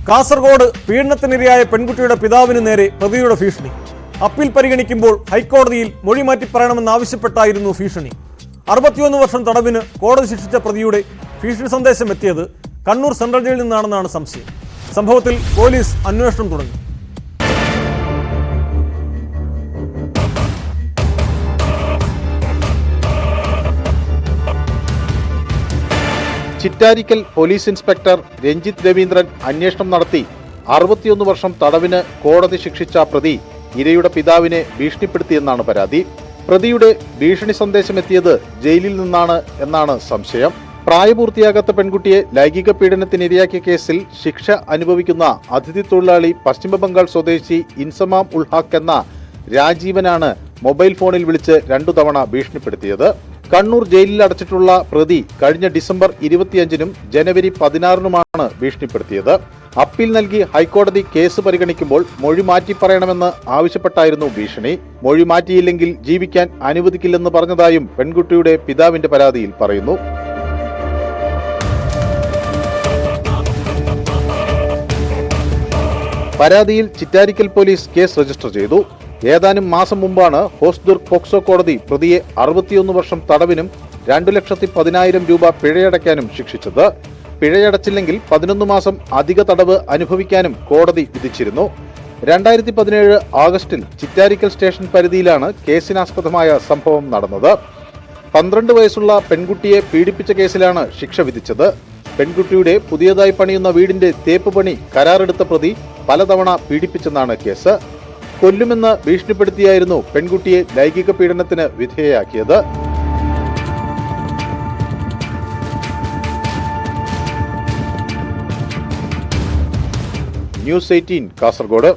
കാസർഗോഡ് പീഡനത്തിനിരയായ പെൺകുട്ടിയുടെ പിതാവിന് നേരെ പ്രതിയുടെ ഭീഷണി. അപ്പീൽ പരിഗണിക്കുമ്പോൾ ഹൈക്കോടതിയിൽ മൊഴി മാറ്റി പറയണമെന്നാവശ്യപ്പെട്ടായിരുന്നു ഭീഷണി. 61 വർഷം തടവിന് കോടതി ശിക്ഷിച്ച പ്രതിയുടെ ഭീഷണി സന്ദേശം എത്തിയത് കണ്ണൂർ സെൻട്രൽ ജയിലിൽ നിന്നാണെന്നാണ് സംശയം. സംഭവത്തിൽ പോലീസ് അന്വേഷണം തുടങ്ങി. ചിറ്റാരിക്കൽ പോലീസ് ഇൻസ്പെക്ടർ രഞ്ജിത്ത് രവീന്ദ്രൻ അന്വേഷണം നടത്തി 61 വർഷം തടവിന് കോടതി ശിക്ഷിച്ച പ്രതി ഇരയുടെ പിതാവിനെ ഭീഷണിപ്പെടുത്തിയെന്നാണ് പരാതി. പ്രതിയുടെ ഭീഷണി സന്ദേശമെത്തിയത് ജയിലിൽ നിന്നാണ് എന്നാണ് സംശയം. പ്രായപൂർത്തിയാകാത്ത പെൺകുട്ടിയെ ലൈംഗിക പീഡനത്തിനിരയാക്കിയ കേസിൽ ശിക്ഷ അനുഭവിക്കുന്ന അതിഥി തൊഴിലാളി പശ്ചിമബംഗാൾ സ്വദേശി ഇൻസമാം ഉൾ ഹക്ക് എന്ന രാജീവനാണ് മൊബൈൽ ഫോണിൽ വിളിച്ച് 2 തവണ ഭീഷണിപ്പെടുത്തിയത്. കണ്ണൂർ ജയിലിൽ അടച്ചിട്ടുള്ള പ്രതി കഴിഞ്ഞ ഡിസംബർ 25-നും ജനുവരി 16-നുമാണ് ഭീഷണിപ്പെടുത്തിയത്. അപ്പീൽ നൽകി ഹൈക്കോടതി കേസ് പരിഗണിക്കുമ്പോൾ മൊഴി മാറ്റി പറയണമെന്ന് ആവശ്യപ്പെട്ടായിരുന്നു ഭീഷണി. മൊഴി മാറ്റിയില്ലെങ്കിൽ ജീവിക്കാൻ അനുവദിക്കില്ലെന്ന് പറഞ്ഞതായും പെൺകുട്ടിയുടെ പിതാവിന്റെ പരാതിയിൽ പറയുന്നു. പരാതിയിൽ ചിറ്റാരിക്കൽ പോലീസ് കേസ് രജിസ്റ്റർ ചെയ്തു. ഏതാനും മാസം മുമ്പാണ് ഹോസ്ദുർഗ് പോക്സോ കോടതി പ്രതിയെ 61 വർഷം തടവിനും 2,10,000 രൂപ പിഴയടയ്ക്കാനും ശിക്ഷിച്ചത്. പിഴയടച്ചില്ലെങ്കിൽ 11 മാസം അധിക തടവ് അനുഭവിക്കാനും കോടതി വിധിച്ചിരുന്നു. 2017 ആഗസ്റ്റിൽ ചിറ്റാരിക്കൽ സ്റ്റേഷൻ പരിധിയിലാണ് കേസിനാസ്പദമായ സംഭവം നടന്നത്. 12 വയസ്സുള്ള പെൺകുട്ടിയെ പീഡിപ്പിച്ച കേസിലാണ് ശിക്ഷ വിധിച്ചത്. പെൺകുട്ടിയുടെ പുതിയതായി പണിയുന്ന വീടിന്റെ തേപ്പ് പണി കരാറെടുത്ത പ്രതി പലതവണ പീഡിപ്പിച്ചെന്നാണ് കേസ്. കൊല്ലുമെന്ന് ഭീഷണിപ്പെടുത്തിയായിരുന്നു പെൺകുട്ടിയെ ലൈംഗിക പീഡനത്തിന് വിധേയയാക്കിയത്. ന്യൂസ് 18 കാസർഗോഡ്.